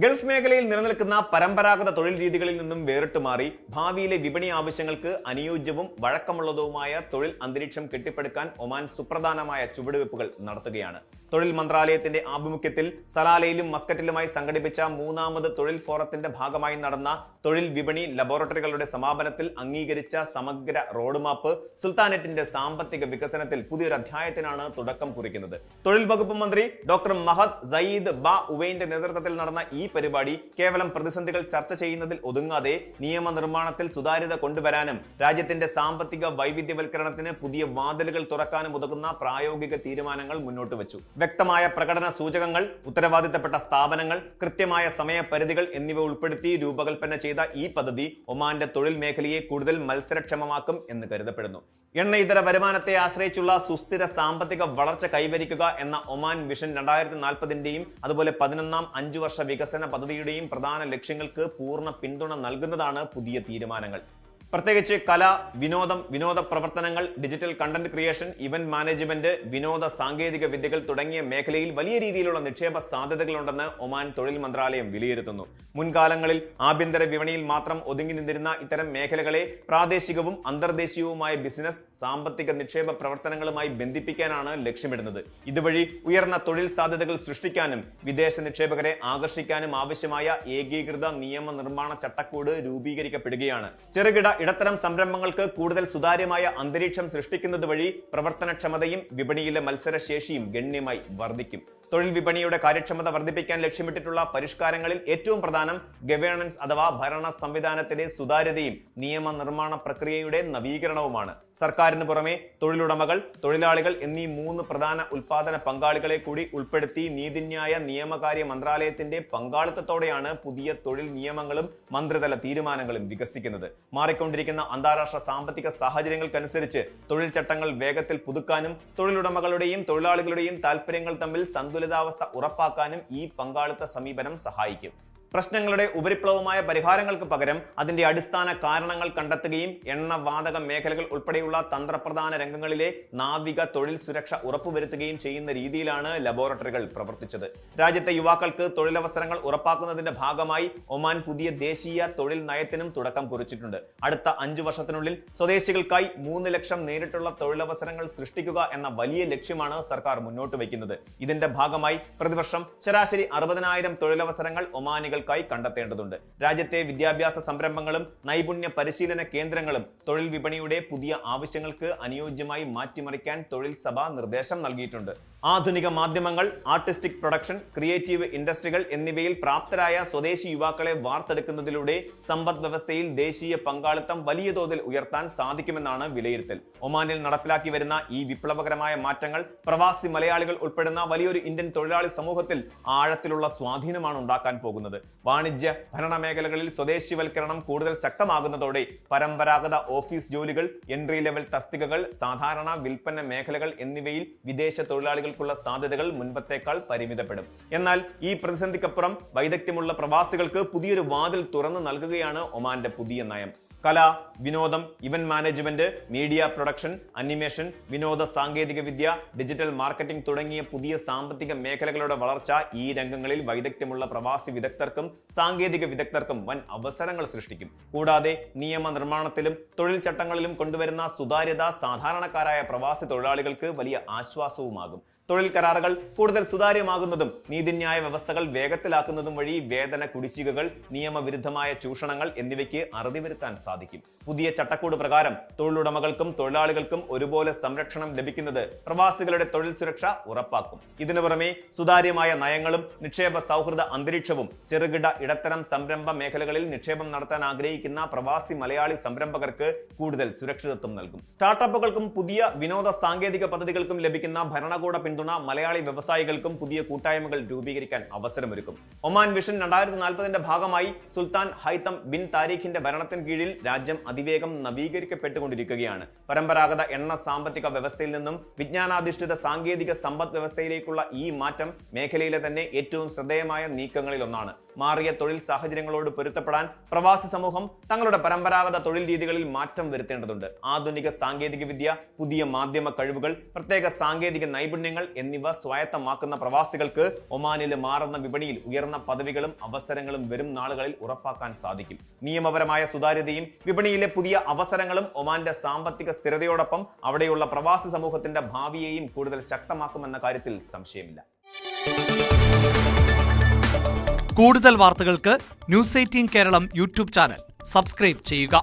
Gulf മേഖലയിൽ നിലനിൽക്കുന്ന പരമ്പരാഗത തൊഴിൽ രീതികളിൽ നിന്നും വേറിട്ട് മാറി ഭാവിയിലെ വിപണി ആവശ്യങ്ങൾക്ക് അനുയോജ്യവും വഴക്കമുള്ളതുമായ തൊഴിൽ അന്തരീക്ഷം കെട്ടിപ്പടുക്കാൻ ഒമാൻ സുപ്രധാനമായ ചുവടുവെപ്പുകൾ നടത്തുകയാണ്. തൊഴിൽ മന്ത്രാലയത്തിന്റെ ആഭിമുഖ്യത്തിൽ സലാലയിലും മസ്കറ്റിലുമായി സംഘടിപ്പിച്ച മൂന്നാമത് തൊഴിൽ ഫോറത്തിന്റെ ഭാഗമായി നടന്ന തൊഴിൽ വിപണി ലബോറട്ടറികളുടെ സമാപനത്തിൽ അംഗീകരിച്ച സമഗ്ര റോഡ് മാപ്പ് സുൽത്താനേറ്റിന്റെ സാമ്പത്തിക വികസനത്തിൽ പുതിയൊരു അധ്യായത്തിനാണ് തുടക്കം കുറിക്കുന്നത്. തൊഴിൽ വകുപ്പ് മന്ത്രി ഡോക്ടർ മഹദ് സയ്യിദ് ബ ഉവൈന്റെ നേതൃത്വത്തിൽ നടന്ന ഈ പരിപാടി കേവലം പ്രതിസന്ധികൾ ചർച്ച ചെയ്യുന്നതിൽ ഒതുങ്ങാതെ നിയമനിർമ്മാണത്തിൽ സുതാര്യത കൊണ്ടുവരാനും രാജ്യത്തിന്റെ സാമ്പത്തിക വൈവിധ്യവൽക്കരണത്തിന് പുതിയ വാതിലുകൾ തുറക്കാനും ഉതകുന്ന പ്രായോഗിക തീരുമാനങ്ങൾ മുന്നോട്ട് വെച്ചു. വ്യക്തമായ പ്രകടന സൂചകങ്ങൾ, ഉത്തരവാദിത്തപ്പെട്ട സ്ഥാപനങ്ങൾ, കൃത്യമായ സമയപരിധികൾ എന്നിവ ഉൾപ്പെടുത്തി രൂപകൽപ്പന ചെയ്ത ഈ പദ്ധതി ഒമാന്റെ തൊഴിൽ മേഖലയെ കൂടുതൽ മത്സരക്ഷമമാക്കും എന്ന് കരുതപ്പെടുന്നു. എണ്ണ ഇതര വരുമാനത്തെ ആശ്രയിച്ചുള്ള സുസ്ഥിര സാമ്പത്തിക വളർച്ച കൈവരിക്കുക എന്ന ഒമാൻ വിഷൻ 2040ന്റെയും അതുപോലെ 11ാം 5 വർഷ വികസന പദ്ധതിയുടെയും പ്രധാന ലക്ഷ്യങ്ങൾക്ക് പൂർണ്ണ പിന്തുണ നൽകുന്നതാണ് പുതിയ തീരുമാനങ്ങൾ. പ്രത്യേകിച്ച് കല, വിനോദം, വിനോദ പ്രവർത്തനങ്ങൾ, digital content creation, event management, വിനോദ സാങ്കേതിക വിദ്യകൾ തുടങ്ങിയ മേഖലയിൽ വലിയ രീതിയിലുള്ള നിക്ഷേപ സാധ്യതകളുണ്ടെന്ന് ഒമാൻ തൊഴിൽ മന്ത്രാലയം വിലയിരുത്തുന്നു. മുൻകാലങ്ങളിൽ ആഭ്യന്തര വിപണിയിൽ മാത്രം ഒതുങ്ങി നിന്നിരുന്ന ഇത്തരം മേഖലകളെ പ്രാദേശികവും അന്തർദേശീയവുമായ ബിസിനസ്, സാമ്പത്തിക നിക്ഷേപ പ്രവർത്തനങ്ങളുമായി ബന്ധിപ്പിക്കാനാണ് ലക്ഷ്യമിടുന്നത്. ഇതുവഴി ഉയർന്ന തൊഴിൽ സാധ്യതകൾ സൃഷ്ടിക്കാനും വിദേശ നിക്ഷേപകരെ ആകർഷിക്കാനും ആവശ്യമായ ഏകീകൃത നിയമനിർമ്മാണ ചട്ടക്കൂട് രൂപീകരിക്കപ്പെടുകയാണ്. ചെറുകിട ഇടത്തരം സംരംഭങ്ങൾക്ക് കൂടുതൽ സുതാര്യമായ അന്തരീക്ഷം സൃഷ്ടിക്കുന്നത് വഴി പ്രവർത്തനക്ഷമതയും വിപണിയിലെ മത്സരശേഷിയും ഗണ്യമായി വർദ്ധിക്കും. തൊഴിൽ വിപണിയുടെ കാര്യക്ഷമത വർദ്ധിപ്പിക്കാൻ ലക്ഷ്യമിട്ടിട്ടുള്ള പരിഷ്കാരങ്ങളിൽ ഏറ്റവും പ്രധാനം ഗവേണൻസ് അഥവാ ഭരണ സംവിധാനത്തിലെ സുതാര്യതയും നിയമനിർമ്മാണ പ്രക്രിയയുടെ നവീകരണവുമാണ്. സർക്കാരിന് പുറമെ തൊഴിലുടമകൾ, തൊഴിലാളികൾ എന്നീ 3 പ്രധാന ഉൽപാദന പങ്കാളികളെ കൂടി ഉൾപ്പെടുത്തി നീതിന്യായ നിയമകാര്യ മന്ത്രാലയത്തിന്റെ പങ്കാളിത്തത്തോടെയാണ് പുതിയ തൊഴിൽ നിയമങ്ങളും മന്ത്രിതല തീരുമാനങ്ങളും വികസിക്കുന്നത്. മാറിക്കൊണ്ടിരിക്കുന്ന അന്താരാഷ്ട്ര സാമ്പത്തിക സാഹചര്യങ്ങൾക്കനുസരിച്ച് തൊഴിൽ ചട്ടങ്ങൾ വേഗത്തിൽ പുതുക്കാനും തൊഴിലുടമകളുടെയും തൊഴിലാളികളുടെയും താൽപര്യങ്ങൾ തമ്മിൽ സന്തുലിതാവസ്ഥ ഉറപ്പാക്കാനും ഈ പങ്കാളിത്ത സമീപനം സഹായിക്കും. പ്രശ്നങ്ങളുടെ ഉപരിപ്ലവമായ പരിഹാരങ്ങൾക്ക് പകരം അതിന്റെ അടിസ്ഥാന കാരണങ്ങൾ കണ്ടെത്തുകയും എണ്ണ, വാതക മേഖലകൾ ഉൾപ്പെടെയുള്ള തന്ത്രപ്രധാന രംഗങ്ങളിലെ നാവിക തൊഴിൽ സുരക്ഷ ഉറപ്പുവരുത്തുകയും ചെയ്യുന്ന രീതിയിലാണ് ലബോറട്ടറികൾ പ്രവർത്തിച്ചത്. രാജ്യത്തെ യുവാക്കൾക്ക് തൊഴിലവസരങ്ങൾ ഉറപ്പാക്കുന്നതിന്റെ ഭാഗമായി ഒമാൻ പുതിയ ദേശീയ തൊഴിൽ നയത്തിനും തുടക്കം കുറിച്ചിട്ടുണ്ട്. അടുത്ത 5 വർഷത്തിനുള്ളിൽ സ്വദേശികൾക്കായി 3 ലക്ഷം നേരിട്ടുള്ള തൊഴിലവസരങ്ങൾ സൃഷ്ടിക്കുക എന്ന വലിയ ലക്ഷ്യമാണ് സർക്കാർ മുന്നോട്ട് വയ്ക്കുന്നത്. ഇതിന്റെ ഭാഗമായി പ്രതിവർഷം ശരാശരി 60,000 തൊഴിലവസരങ്ങൾ ഒമാനികൾ കണ്ടെത്തേണ്ടതുണ്ട്. രാജ്യത്തെ വിദ്യാഭ്യാസ സംരംഭങ്ങളും നൈപുണ്യ പരിശീലന കേന്ദ്രങ്ങളും തൊഴിൽ വിപണിയുടെ പുതിയ ആവശ്യങ്ങൾക്ക് അനുയോജ്യമായി മാറ്റിമറിക്കാൻ തൊഴിൽ സഭ നിർദ്ദേശം നൽകിയിട്ടുണ്ട്. ആധുനിക മാധ്യമങ്ങൾ, ആർട്ടിസ്റ്റിക് പ്രൊഡക്ഷൻ, ക്രിയേറ്റീവ് ഇൻഡസ്ട്രികൾ എന്നിവയിൽ പ്രാപ്തരായ സ്വദേശി യുവാക്കളെ വാർത്തെടുക്കുന്നതിലൂടെ സമ്പദ് വ്യവസ്ഥയിൽ ദേശീയ പങ്കാളിത്തം വലിയ തോതിൽ ഉയർത്താൻ സാധിക്കുമെന്നാണ് വിലയിരുത്തൽ. ഒമാനിൽ നടപ്പിലാക്കി വരുന്ന ഈ വിപ്ലവകരമായ മാറ്റങ്ങൾ പ്രവാസി മലയാളികൾ ഉൾപ്പെടുന്ന വലിയൊരു ഇന്ത്യൻ തൊഴിലാളി സമൂഹത്തിൽ ആഴത്തിലുള്ള സ്വാധീനമാണ് ഉണ്ടാക്കാൻ പോകുന്നത്. വാണിജ്യ, ഭരണ മേഖലകളിൽ സ്വദേശിവൽക്കരണം കൂടുതൽ ശക്തമാകുന്നതോടെ പരമ്പരാഗത ഓഫീസ് ജോലികൾ, എൻട്രി ലെവൽ തസ്തികകൾ, സാധാരണ വിൽപ്പന മേഖലകൾ എന്നിവയിൽ വിദേശ തൊഴിലാളികൾക്കുള്ള സാധ്യതകൾ മുൻപത്തേക്കാൾ പരിമിതപ്പെടും. എന്നാൽ ഈ പ്രതിസന്ധിക്കപ്പുറം വൈദഗ്ധ്യമുള്ള പ്രവാസികൾക്ക് പുതിയൊരു വാതിൽ തുറന്നു നൽകുകയാണ് ഒമാന്റെ പുതിയ നയം. കല, വിനോദം, event management, media production, animation, വിനോദ സാങ്കേതിക വിദ്യ, ഡിജിറ്റൽ മാർക്കറ്റിംഗ് തുടങ്ങിയ പുതിയ സാമ്പത്തിക മേഖലകളുടെ വളർച്ച ഈ രംഗങ്ങളിൽ വൈദഗ്ധ്യമുള്ള പ്രവാസി വിദഗ്ധർക്കും സാങ്കേതിക വിദഗ്ധർക്കും വൻ അവസരങ്ങൾ സൃഷ്ടിക്കും. കൂടാതെ നിയമനിർമ്മാണത്തിലും തൊഴിൽ ചട്ടങ്ങളിലും കൊണ്ടുവരുന്ന സുതാര്യത സാധാരണക്കാരായ പ്രവാസി തൊഴിലാളികൾക്ക് വലിയ ആശ്വാസവുമാകും. തൊഴിൽ കരാറുകൾ കൂടുതൽ സുതാര്യമാകുന്നതും നീതിന്യായ വ്യവസ്ഥകൾ വേഗത്തിലാക്കുന്നതും വഴി വേതന കുടിശ്ശികകൾ, നിയമവിരുദ്ധമായ ചൂഷണങ്ങൾ എന്നിവയ്ക്ക് അറുതി വരുത്താൻ സാധിക്കും. പുതിയ ചട്ടക്കൂട് പ്രകാരം തൊഴിലുടമകൾക്കും തൊഴിലാളികൾക്കും ഒരുപോലെ സംരക്ഷണം ലഭിക്കുന്നത് പ്രവാസികളുടെ തൊഴിൽ സുരക്ഷ ഉറപ്പാക്കും. ഇതിനു പുറമെ സുതാര്യമായ നയങ്ങളും നിക്ഷേപ സൗഹൃദ അന്തരീക്ഷവും ചെറുകിട ഇടത്തരം സംരംഭ മേഖലകളിൽ നിക്ഷേപം നടത്താൻ ആഗ്രഹിക്കുന്ന പ്രവാസി മലയാളി സംരംഭകർക്ക് കൂടുതൽ സുരക്ഷിതത്വം നൽകും. സ്റ്റാർട്ടപ്പുകൾക്കും പുതിയ വിനോദ സാങ്കേതിക പദ്ധതികൾക്കും ലഭിക്കുന്ന ഭരണകൂട പിന്തുണ മലയാളി വ്യവസായികൾക്കും പുതിയ കൂട്ടായ്മകൾ രൂപീകരിക്കാൻ അവസരമൊരുക്കും. ഒമാൻ വിഷൻ 2040ന്റെ ഭാഗമായി സുൽത്താൻ ഹൈതം ബിൻ താരിഖിന്റെ ഭരണത്തിന് കീഴിൽ രാജ്യം അതിവേഗം നവീകരിക്കപ്പെട്ടുകൊണ്ടിരിക്കുകയാണ്. പരമ്പരാഗത എണ്ണ സാമ്പത്തിക വ്യവസ്ഥയിൽ നിന്നും വിജ്ഞാനാധിഷ്ഠിത സാങ്കേതിക സമ്പദ് വ്യവസ്ഥയിലേക്കുള്ള ഈ മാറ്റം മേഖലയിലെ തന്നെ ഏറ്റവും ശ്രദ്ധേയമായ നീക്കങ്ങളിലൊന്നാണ്. മാറിയ തൊഴിൽ സാഹചര്യങ്ങളോട് പൊരുത്തപ്പെടാൻ പ്രവാസി സമൂഹം തങ്ങളുടെ പരമ്പരാഗത തൊഴിൽ രീതികളിൽ മാറ്റം വരുത്തേണ്ടതുണ്ട്. ആധുനിക സാങ്കേതിക വിദ്യ, പുതിയ മാധ്യമ കഴിവുകൾ, പ്രത്യേക സാങ്കേതിക നൈപുണ്യങ്ങൾ എന്നിവ സ്വായത്തമാക്കുന്ന പ്രവാസികൾക്ക് ഒമാനിലെ മാറുന്ന വിപണിയിൽ ഉയർന്ന പദവികളും അവസരങ്ങളും വരും നാളുകളിൽ ഉറപ്പാക്കാൻ സാധിക്കും. നിയമപരമായ സുതാര്യതയും വിപണിയിലെ പുതിയ അവസരങ്ങളും ഒമാന്റെ സാമ്പത്തിക സ്ഥിരതയോടൊപ്പം അവിടെയുള്ള പ്രവാസി സമൂഹത്തിന്റെ ഭാവിയെയും കൂടുതൽ ശക്തമാക്കുമെന്ന കാര്യത്തിൽ സംശയമില്ല. കൂടുതൽ വാർത്തകൾക്ക് news 18 Keralam YouTube channel subscribe ചെയ്യുക.